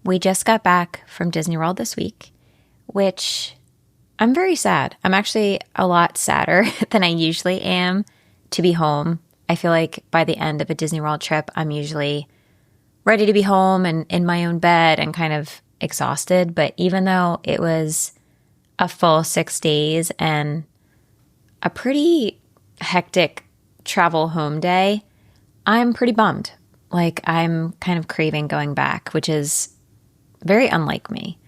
We just got back from Disney World this week, which I'm very sad. I'm actually a lot sadder than I usually am to be home. I feel like by the end of a Disney World trip, I'm usually ready to be home and in my own bed and kind of exhausted. But even though it was a full 6 days and a pretty hectic travel home day, I'm pretty bummed. Like, I'm kind of craving going back, which is very unlike me.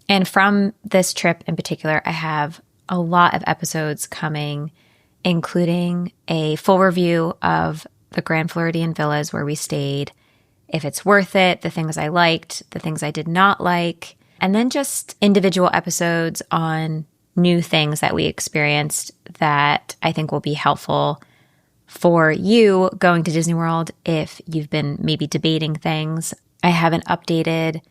And from this trip in particular, I have a lot of episodes coming, including a full review of the Grand Floridian Villas where we stayed, if it's worth it, the things I liked, the things I did not like, and then just individual episodes on new things that we experienced that I think will be helpful for you going to Disney World if you've been maybe debating things. I have an updated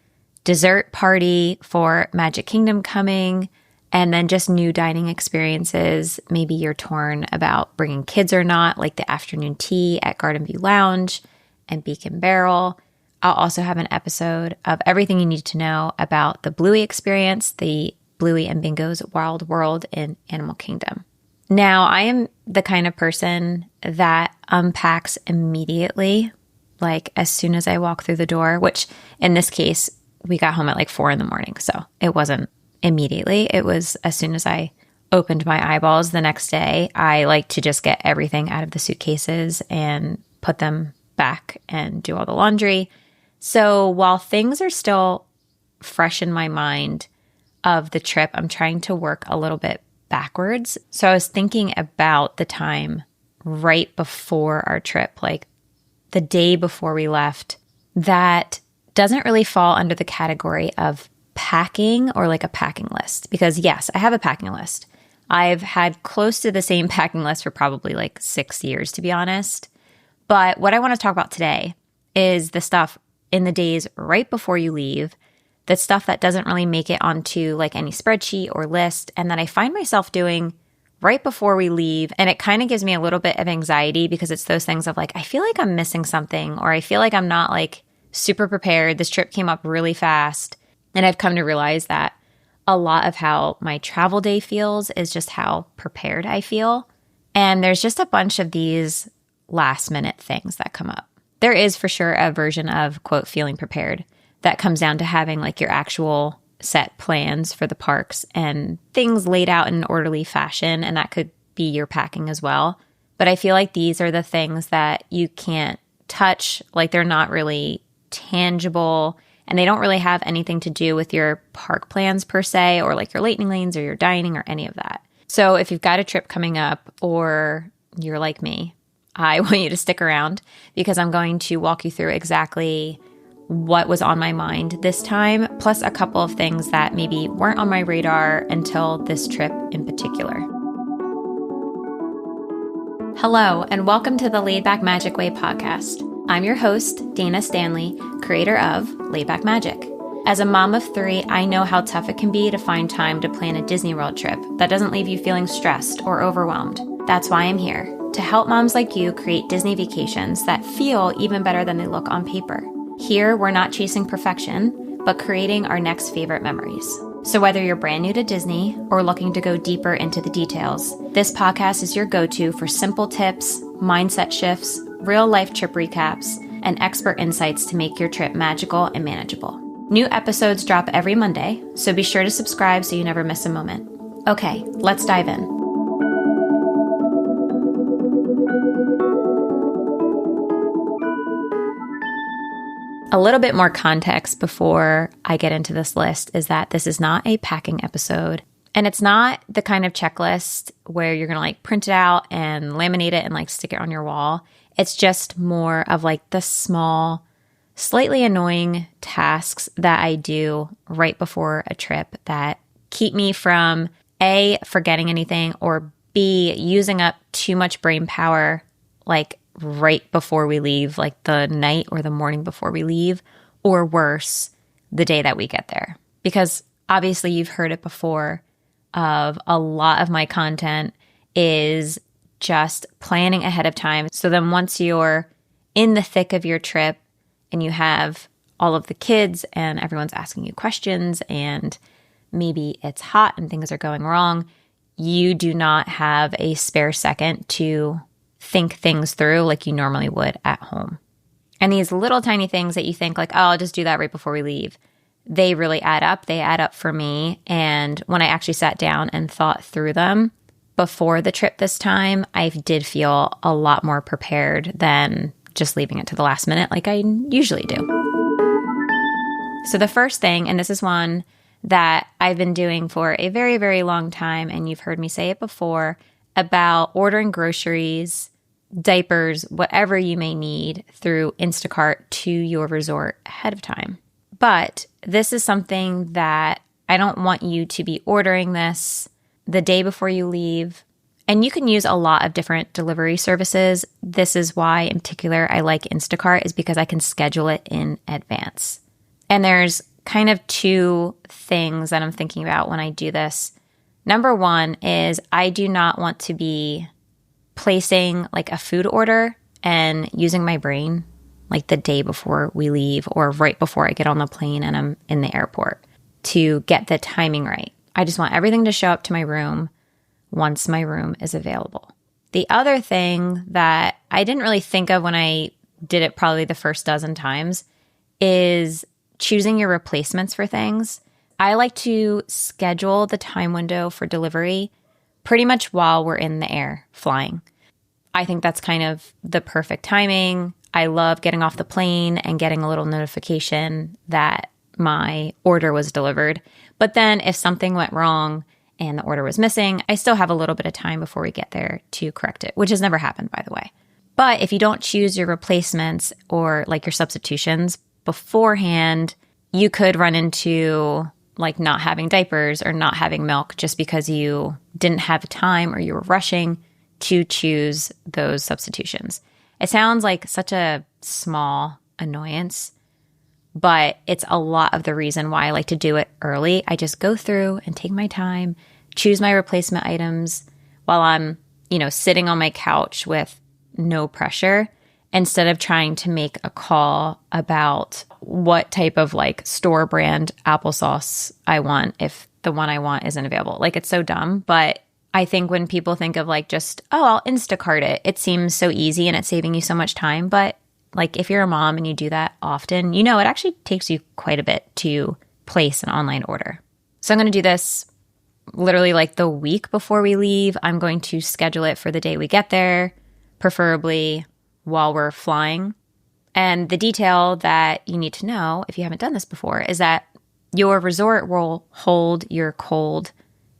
dessert party for Magic Kingdom coming, and then just new dining experiences. Maybe you're torn about bringing kids or not, like the afternoon tea at Garden View Lounge and Beacon Barrel. I'll also have an episode of everything you need to know about the Bluey experience, the Bluey and Bingo's Wild World in Animal Kingdom. Now, I am the kind of person that unpacks immediately, like as soon as I walk through the door, which in this case, we got home at like 4 a.m. So it wasn't immediately. It was as soon as I opened my eyeballs the next day. I like to just get everything out of the suitcases and put them back and do all the laundry. So while things are still fresh in my mind of the trip, I'm trying to work a little bit backwards. So I was thinking about the time right before our trip, like the day before we left, that doesn't really fall under the category of packing or like a packing list. Because yes, I have a packing list. I've had close to the same packing list for probably like 6 years, to be honest. But what I want to talk about today is the stuff in the days right before you leave, the stuff that doesn't really make it onto like any spreadsheet or list, and that I find myself doing right before we leave. And it kind of gives me a little bit of anxiety because it's those things of like, I feel like I'm missing something, or I feel like I'm not like super prepared. This trip came up really fast. And I've come to realize that a lot of how my travel day feels is just how prepared I feel. And there's just a bunch of these last minute things that come up. There is for sure a version of, quote, feeling prepared that comes down to having like your actual set plans for the parks and things laid out in an orderly fashion. And that could be your packing as well. But I feel like these are the things that you can't touch. Like they're not really tangible and they don't really have anything to do with your park plans per se, or like your lightning lanes or your dining or any of that. So if you've got a trip coming up or you're like me, I want you to stick around because I'm going to walk you through exactly what was on my mind this time, plus a couple of things that maybe weren't on my radar until this trip in particular. Hello, and welcome to the Laid Back Magic Way podcast. I'm your host, Dana Stanley, creator of Laid Back Magic. As a mom of 3, I know how tough it can be to find time to plan a Disney World trip that doesn't leave you feeling stressed or overwhelmed. That's why I'm here, to help moms like you create Disney vacations that feel even better than they look on paper. Here, we're not chasing perfection, but creating our next favorite memories. So whether you're brand new to Disney or looking to go deeper into the details, this podcast is your go-to for simple tips, mindset shifts, real-life trip recaps, and expert insights to make your trip magical and manageable. New episodes drop every Monday, so be sure to subscribe so you never miss a moment. Okay, let's dive in. A little bit more context before I get into this list is that this is not a packing episode, and it's not the kind of checklist where you're going to like print it out and laminate it and like stick it on your wall. It's just more of like the small, slightly annoying tasks that I do right before a trip that keep me from A, forgetting anything, or B, using up too much brain power like right before we leave, like the night or the morning before we leave, or worse, the day that we get there. Because obviously you've heard it before of a lot of my content is just planning ahead of time. So then once you're in the thick of your trip and you have all of the kids and everyone's asking you questions and maybe it's hot and things are going wrong, you do not have a spare second to think things through like you normally would at home. And these little tiny things that you think like, oh, I'll just do that right before we leave, they really add up. They add up for me. And when I actually sat down and thought through them before the trip this time, I did feel a lot more prepared than just leaving it to the last minute like I usually do. So the first thing, and this is one that I've been doing for a very, very long time, and you've heard me say it before, about ordering groceries, diapers, whatever you may need through Instacart to your resort ahead of time. But this is something that I don't want you to be ordering this the day before you leave. And you can use a lot of different delivery services. This is why, in particular, I like Instacart, is because I can schedule it in advance. And there's kind of two things that I'm thinking about when I do this. Number one is I do not want to be placing like a food order and using my brain like the day before we leave or right before I get on the plane and I'm in the airport to get the timing right. I just want everything to show up to my room once my room is available. The other thing that I didn't really think of when I did it probably the first dozen times is choosing your replacements for things. I like to schedule the time window for delivery pretty much while we're in the air flying. I think that's kind of the perfect timing. I love getting off the plane and getting a little notification that my order was delivered. But then if something went wrong and the order was missing, I still have a little bit of time before we get there to correct it, which has never happened, by the way. But if you don't choose your replacements or like your substitutions beforehand, you could run into like not having diapers or not having milk just because you didn't have time or you were rushing to choose those substitutions. It sounds like such a small annoyance, but it's a lot of the reason why I like to do it early. I just go through and take my time, choose my replacement items while I'm, sitting on my couch with no pressure, instead of trying to make a call about what type of like store brand applesauce I want if the one I want isn't available. Like, it's so dumb, but I think when people think of like just, oh, I'll Instacart it, it seems so easy and it's saving you so much time. But like if you're a mom and you do that often, it actually takes you quite a bit to place an online order. So I'm going to do this literally like the week before we leave. I'm going to schedule it for the day we get there, preferably while we're flying. And the detail that you need to know if you haven't done this before is that your resort will hold your cold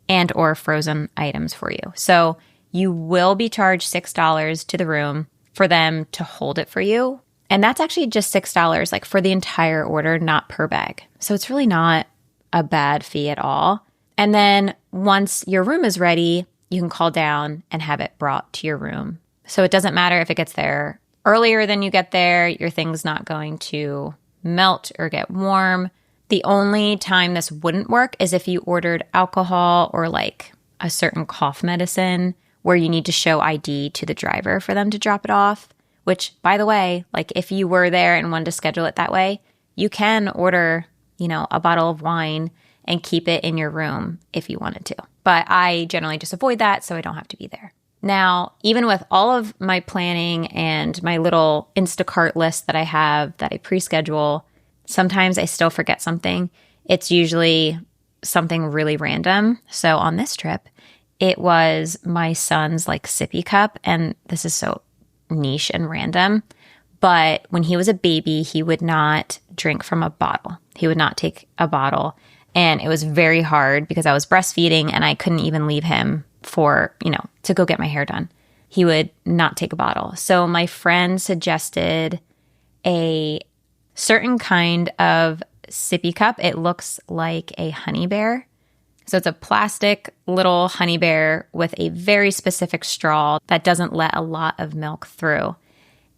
and or frozen items for you. So you will be charged $6 to the room for them to hold it for you. And that's actually just $6 like for the entire order, not per bag. So it's really not a bad fee at all. And then once your room is ready, you can call down and have it brought to your room. So it doesn't matter if it gets there earlier than you get there, your thing's not going to melt or get warm. The only time this wouldn't work is if you ordered alcohol or like a certain cough medicine where you need to show ID to the driver for them to drop it off, which, by the way, like if you were there and wanted to schedule it that way, you can order, a bottle of wine and keep it in your room if you wanted to. But I generally just avoid that so I don't have to be there. Now, even with all of my planning and my little Instacart list that I have that I pre-schedule, sometimes I still forget something. It's usually something really random. So on this trip, it was my son's like sippy cup. And this is so niche and random. But when he was a baby, he would not drink from a bottle. He would not take a bottle. And it was very hard because I was breastfeeding and I couldn't even leave him for, to go get my hair done. He would not take a bottle. So my friend suggested a certain kind of sippy cup. It looks like a honey bear. So it's a plastic little honey bear with a very specific straw that doesn't let a lot of milk through.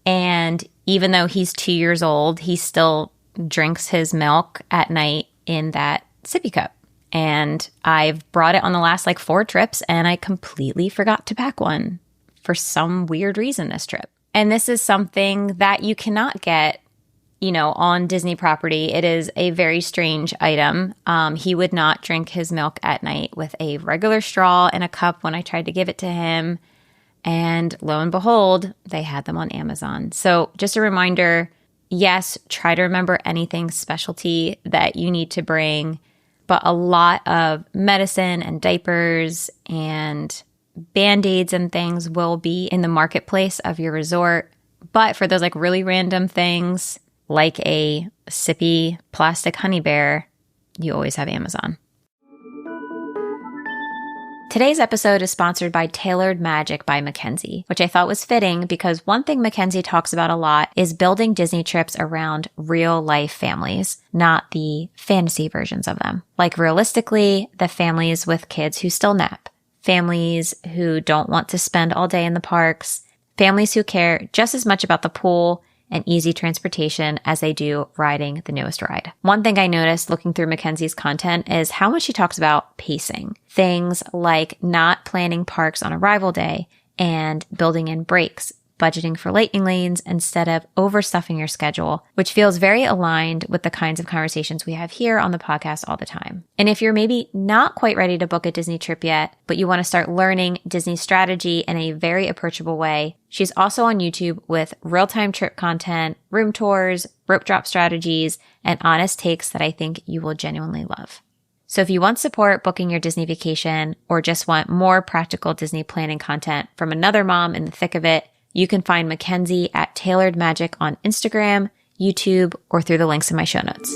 And even though he's 2 years old, he still drinks his milk at night in that sippy cup. And I've brought it on the last 4 trips and I completely forgot to pack one for some weird reason this trip. And this is something that you cannot get on Disney property, it is a very strange item. He would not drink his milk at night with a regular straw in a cup when I tried to give it to him. And lo and behold, they had them on Amazon. So just a reminder, yes, try to remember anything specialty that you need to bring, but a lot of medicine and diapers and Band-Aids and things will be in the marketplace of your resort. But for those like really random things, like a sippy plastic honey bear, you always have Amazon. Today's episode is sponsored by Tailored Magic by Mackenzie, which I thought was fitting because one thing Mackenzie talks about a lot is building Disney trips around real life families, not the fantasy versions of them. Like realistically, the families with kids who still nap, families who don't want to spend all day in the parks, families who care just as much about the pool and easy transportation as they do riding the newest ride. One thing I noticed looking through Mackenzie's content is how much she talks about pacing. Things like not planning parks on arrival day and building in breaks, budgeting for lightning lanes instead of overstuffing your schedule, which feels very aligned with the kinds of conversations we have here on the podcast all the time. And if you're maybe not quite ready to book a Disney trip yet, but you want to start learning Disney strategy in a very approachable way, she's also on YouTube with real-time trip content, room tours, rope drop strategies, and honest takes that I think you will genuinely love. So if you want support booking your Disney vacation or just want more practical Disney planning content from another mom in the thick of it, you can find Mackenzie at Tailored Magic on Instagram, YouTube, or through the links in my show notes.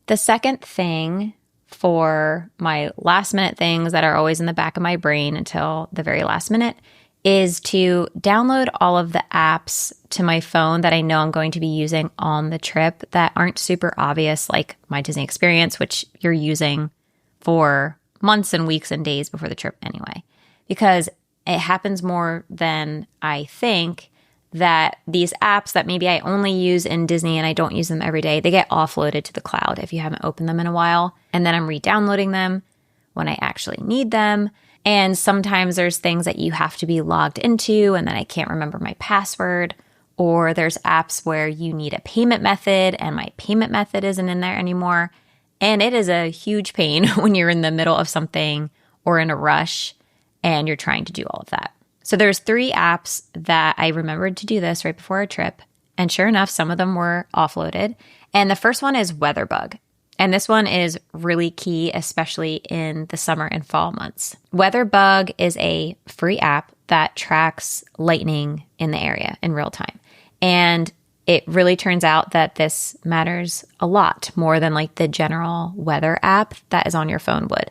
The second thing for my last minute things that are always in the back of my brain until the very last minute is to download all of the apps to my phone that I know I'm going to be using on the trip that aren't super obvious, like My Disney Experience, which you're using for months and weeks and days before the trip anyway. Because it happens more than I think that these apps that maybe I only use in Disney and I don't use them every day, they get offloaded to the cloud if you haven't opened them in a while. And then I'm re-downloading them when I actually need them. And sometimes there's things that you have to be logged into and then I can't remember my password. Or there's apps where you need a payment method and my payment method isn't in there anymore. And it is a huge pain when you're in the middle of something or in a rush and you're trying to do all of that. So there's 3 apps that I remembered to do this right before our trip. And sure enough, some of them were offloaded. And the first one is WeatherBug. And this one is really key, especially in the summer and fall months. WeatherBug is a free app that tracks lightning in the area in real time. And it really turns out that this matters a lot more than like the general weather app that is on your phone would.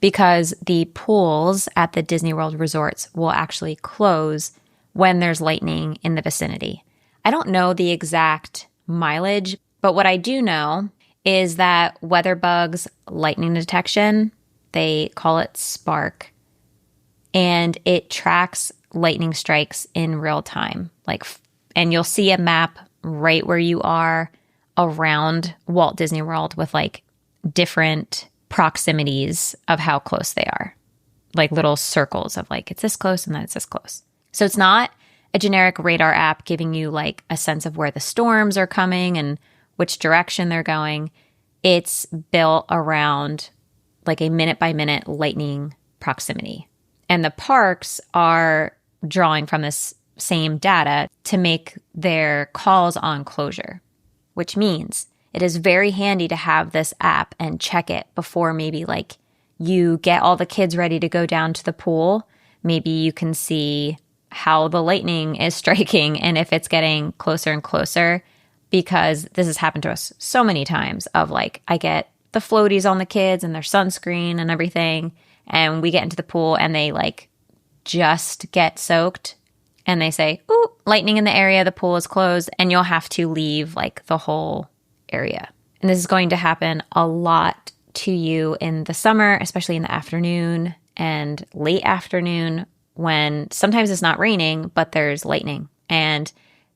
Because the pools at the Disney World resorts will actually close when there's lightning in the vicinity. I don't know the exact mileage, but what I do know is that WeatherBug's lightning detection, they call it Spark, and it tracks lightning strikes in real time. And you'll see a map right where you are around Walt Disney World with like different proximities of how close they are, like little circles of like, it's this close and then it's this close. So it's not a generic radar app giving you like a sense of where the storms are coming and which direction they're going. It's built around like a minute by minute lightning proximity. And the parks are drawing from this same data to make their calls on closure, which means it is very handy to have this app and check it before maybe like you get all the kids ready to go down to the pool. Maybe you can see how the lightning is striking and if it's getting closer and closer, because this has happened to us so many times of like, I get the floaties on the kids and their sunscreen and everything. And we get into the pool and they like just get soaked and they say, ooh, lightning in the area, the pool is closed, and you'll have to leave like the whole area. And this is going to happen a lot to you in the summer, especially in the afternoon and late afternoon when sometimes it's not raining, but there's lightning. And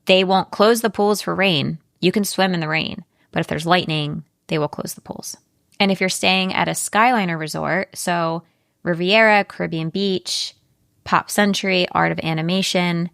they won't close the pools for rain. You can swim in the rain, but if there's lightning, they will close the pools. And if you're staying at a Skyliner resort, so Riviera, Caribbean Beach, Pop Century, Art of Animation,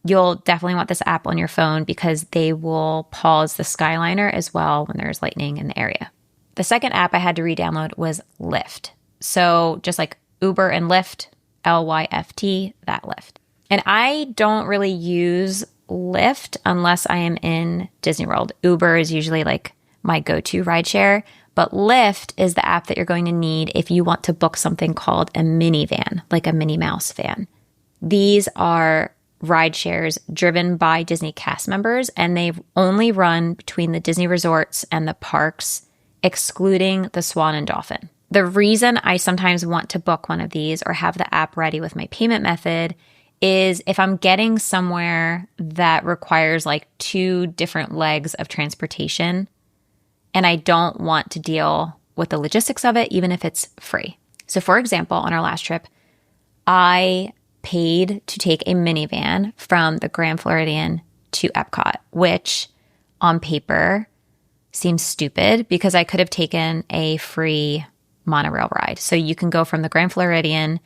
You'll definitely want this app on your phone because they will pause the Skyliner as well when there's lightning in the area. The second app I had to re-download was Lyft. So just like Uber and Lyft, Lyft, that Lyft. And I don't really use Lyft unless I am in Disney World. Uber is usually like my go-to rideshare, but Lyft is the app that you're going to need if you want to book something called a minivan, like a Minnie Mouse van. These are ride shares driven by Disney cast members, and they only run between the Disney resorts and the parks, excluding the Swan and Dolphin. The reason I sometimes want to book one of these or have the app ready with my payment method is if I'm getting somewhere that requires like 2 different legs of transportation and I don't want to deal with the logistics of it, even if it's free. So for example, on our last trip, I paid to take a minivan from the Grand Floridian to Epcot, which on paper seems stupid because I could have taken a free monorail ride. So you can go from the Grand Floridian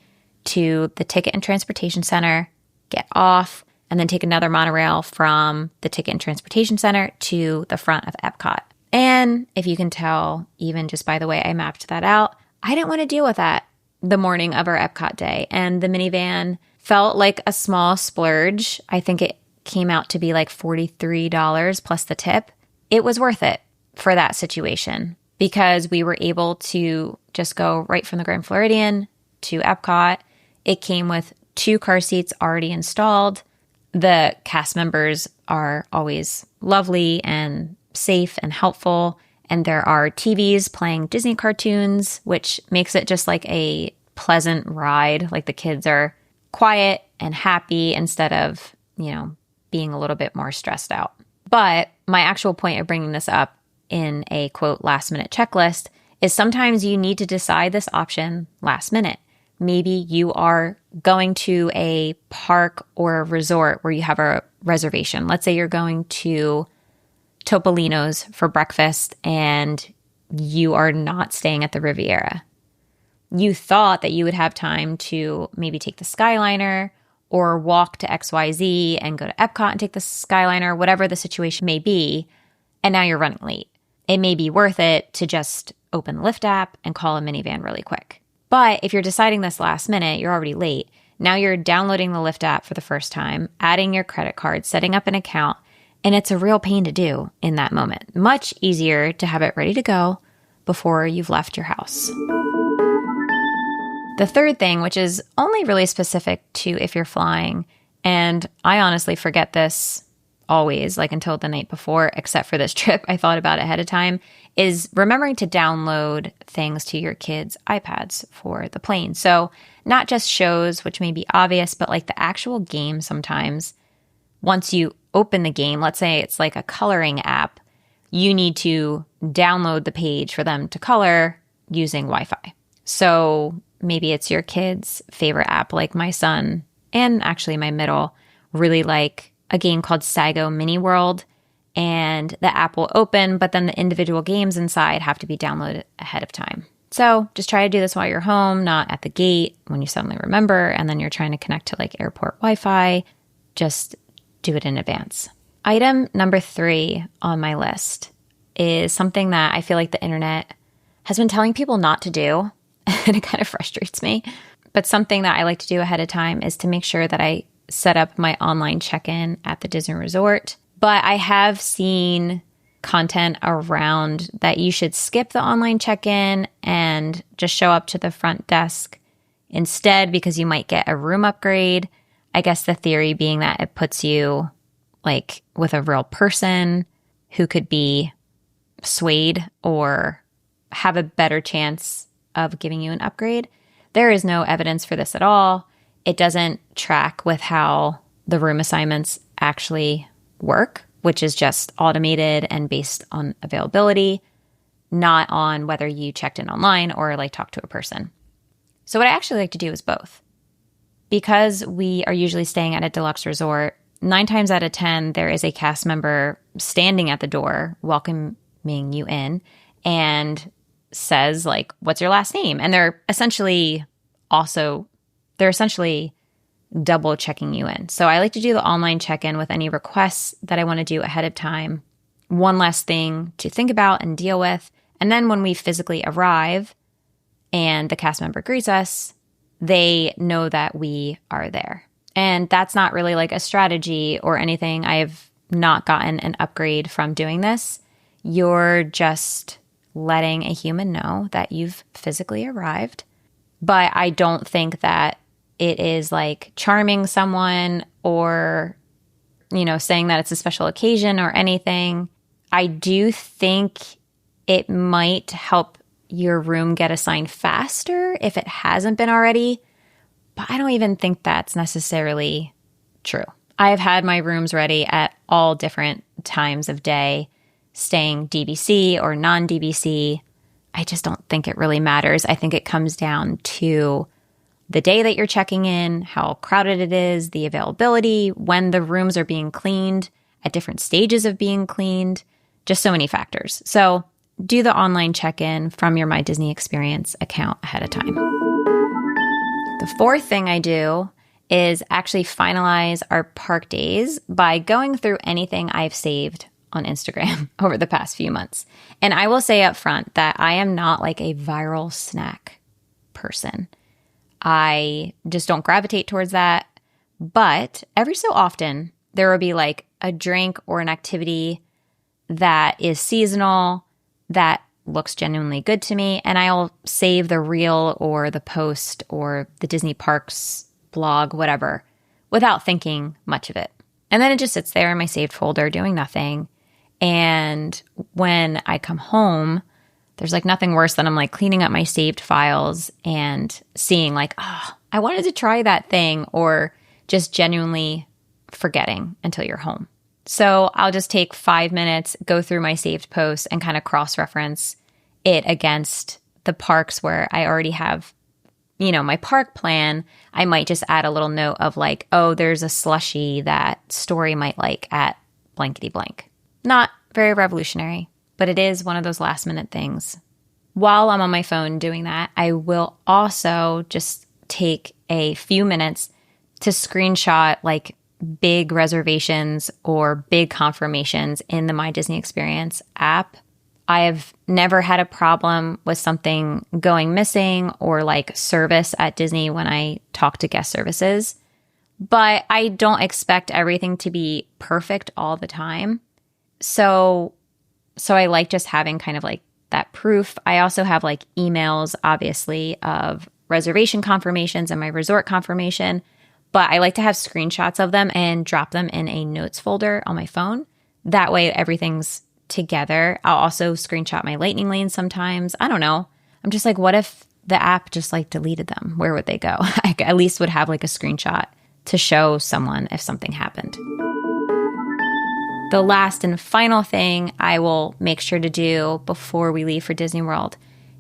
to the Ticket and Transportation Center, get off, and then take another monorail from the Ticket and Transportation Center to the front of Epcot. And if you can tell, even just by the way I mapped that out, I didn't want to deal with that the morning of our Epcot day. And the minivan felt like a small splurge. I think it came out to be like $43 plus the tip. It was worth it for that situation because we were able to just go right from the Grand Floridian to Epcot. It came with 2 car seats already installed. The cast members are always lovely and safe and helpful. And there are TVs playing Disney cartoons, which makes it just like a pleasant ride. Like the kids are quiet and happy instead of, being a little bit more stressed out. But my actual point of bringing this up in a quote last minute checklist is sometimes you need to decide this option last minute. Maybe you are going to a park or a resort where you have a reservation. Let's say you're going to Topolino's for breakfast and you are not staying at the Riviera. You thought that you would have time to maybe take the Skyliner or walk to XYZ and go to Epcot and take the Skyliner, whatever the situation may be, and now you're running late. It may be worth it to just open the Lyft app and call a minivan really quick. But if you're deciding this last minute, you're already late. Now you're downloading the Lyft app for the first time, adding your credit card, setting up an account, and it's a real pain to do in that moment. Much easier to have it ready to go before you've left your house. The third thing, which is only really specific to if you're flying, and I honestly forget this always, like until the night before, except for this trip, I thought about it ahead of time, is remembering to download things to your kids' iPads for the plane. So not just shows, which may be obvious, but like the actual game sometimes. Once you open the game, let's say it's like a coloring app, you need to download the page for them to color using Wi-Fi. So maybe it's your kid's favorite app, like my son and actually my middle really like a game called Sago Mini World, and the app will open, but then the individual games inside have to be downloaded ahead of time. So just try to do this while you're home, not at the gate when you suddenly remember, and then you're trying to connect to like airport Wi-Fi. Just do it in advance. Item number 3 on my list is something that I feel like the internet has been telling people not to do, and it kind of frustrates me. But something that I like to do ahead of time is to make sure that I set up my online check-in at the Disney Resort. But I have seen content around that you should skip the online check-in and just show up to the front desk instead because you might get a room upgrade. I guess the theory being that it puts you like with a real person who could be swayed or have a better chance of giving you an upgrade. There is no evidence for this at all. It doesn't track with how the room assignments actually work, which is just automated and based on availability, not on whether you checked in online or like talked to a person. So what I actually like to do is both. Because we are usually staying at a deluxe resort, 9 times out of 10, there is a cast member standing at the door welcoming you in and says like, what's your last name? And they're essentially double checking you in. So I like to do the online check-in with any requests that I want to do ahead of time. One less thing to think about and deal with. And then when we physically arrive and the cast member greets us, they know that we are there. And that's not really like a strategy or anything. I have not gotten an upgrade from doing this. You're just letting a human know that you've physically arrived. But I don't think that it is like charming someone or, saying that it's a special occasion or anything. I do think it might help your room get assigned faster if it hasn't been already. But I don't even think that's necessarily true. I have had my rooms ready at all different times of day, staying DBC or non-DBC. I just don't think it really matters. I think it comes down to the day that you're checking in, how crowded it is, the availability, when the rooms are being cleaned, at different stages of being cleaned, just so many factors. So do the online check-in from your My Disney Experience account ahead of time. The fourth thing I do is actually finalize our park days by going through anything I've saved on Instagram over the past few months. And I will say up front that I am not like a viral snack person. I just don't gravitate towards that. But every so often, there will be like a drink or an activity that is seasonal, that looks genuinely good to me, and I'll save the reel or the post or the Disney Parks blog, whatever, without thinking much of it. And then it just sits there in my saved folder doing nothing. And when I come home, there's like nothing worse than I'm like cleaning up my saved files and seeing like, oh, I wanted to try that thing, or just genuinely forgetting until you're home. So I'll just take 5 minutes, go through my saved posts and kind of cross-reference it against the parks where I already have, my park plan. I might just add a little note of like, oh, there's a slushie that Story might like at blankety blank. Not very revolutionary, but it is one of those last minute things. While I'm on my phone doing that, I will also just take a few minutes to screenshot like big reservations or big confirmations in the My Disney Experience app. I have never had a problem with something going missing or like service at Disney when I talk to guest services, but I don't expect everything to be perfect all the time. So I like just having kind of like that proof. I also have like emails, obviously, of reservation confirmations and my resort confirmation, but I like to have screenshots of them and drop them in a notes folder on my phone. That way everything's together. I'll also screenshot my lightning lanes sometimes. I don't know. I'm just like, what if the app just like deleted them? Where would they go? I at least would have like a screenshot to show someone if something happened. The last and final thing I will make sure to do before we leave for Disney World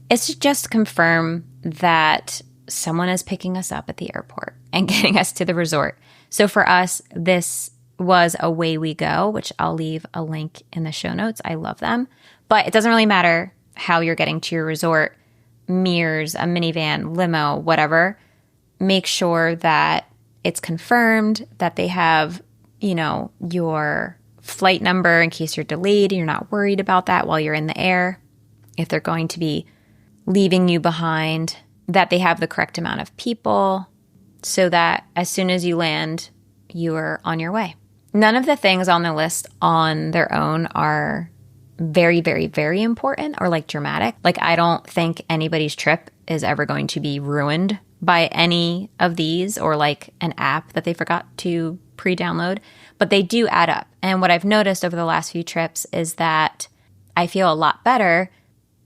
is to just confirm that someone is picking us up at the airport and getting us to the resort. So for us, this was Away We Go, which I'll leave a link in the show notes. I love them. But it doesn't really matter how you're getting to your resort, Mears, a minivan, limo, whatever. Make sure that it's confirmed, that they have, your flight number in case you're delayed and you're not worried about that while you're in the air. If they're going to be leaving you behind, that they have the correct amount of people so that as soon as you land, you are on your way. None of the things on the list on their own are very, very, very important or like dramatic. Like I don't think anybody's trip is ever going to be ruined by any of these or like an app that they forgot to pre-download, but they do add up. And what I've noticed over the last few trips is that I feel a lot better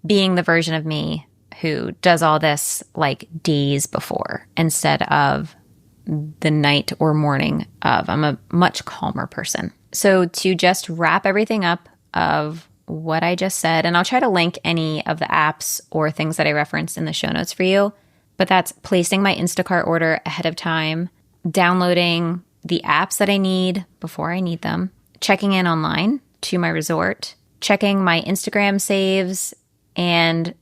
being the version of me who does all this like days before instead of the night or morning of. I'm a much calmer person. So to just wrap everything up of what I just said, and I'll try to link any of the apps or things that I referenced in the show notes for you, but that's placing my Instacart order ahead of time, downloading the apps that I need before I need them, checking in online to my resort, checking my Instagram saves, and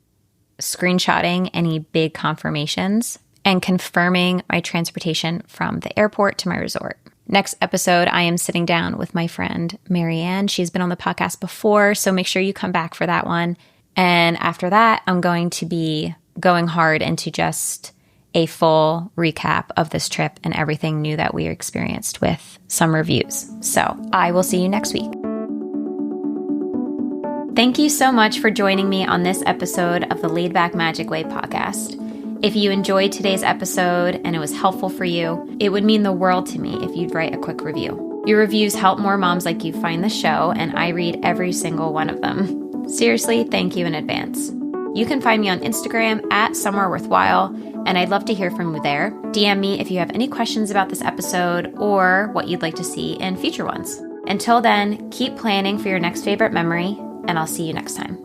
screenshotting any big confirmations, and confirming my transportation from the airport to my resort. Next episode, I am sitting down with my friend, Marianne. She's been on the podcast before, so make sure you come back for that one. And after that, I'm going to be going hard into just a full recap of this trip and everything new that we experienced with some reviews. So I will see you next week. Thank you so much for joining me on this episode of the Laid Back Magic Way podcast. If you enjoyed today's episode and it was helpful for you, it would mean the world to me if you'd write a quick review. Your reviews help more moms like you find the show, and I read every single one of them. Seriously, thank you in advance. You can find me on Instagram at Somewhere Worthwhile, and I'd love to hear from you there. DM me if you have any questions about this episode or what you'd like to see in future ones. Until then, keep planning for your next favorite memory, and I'll see you next time.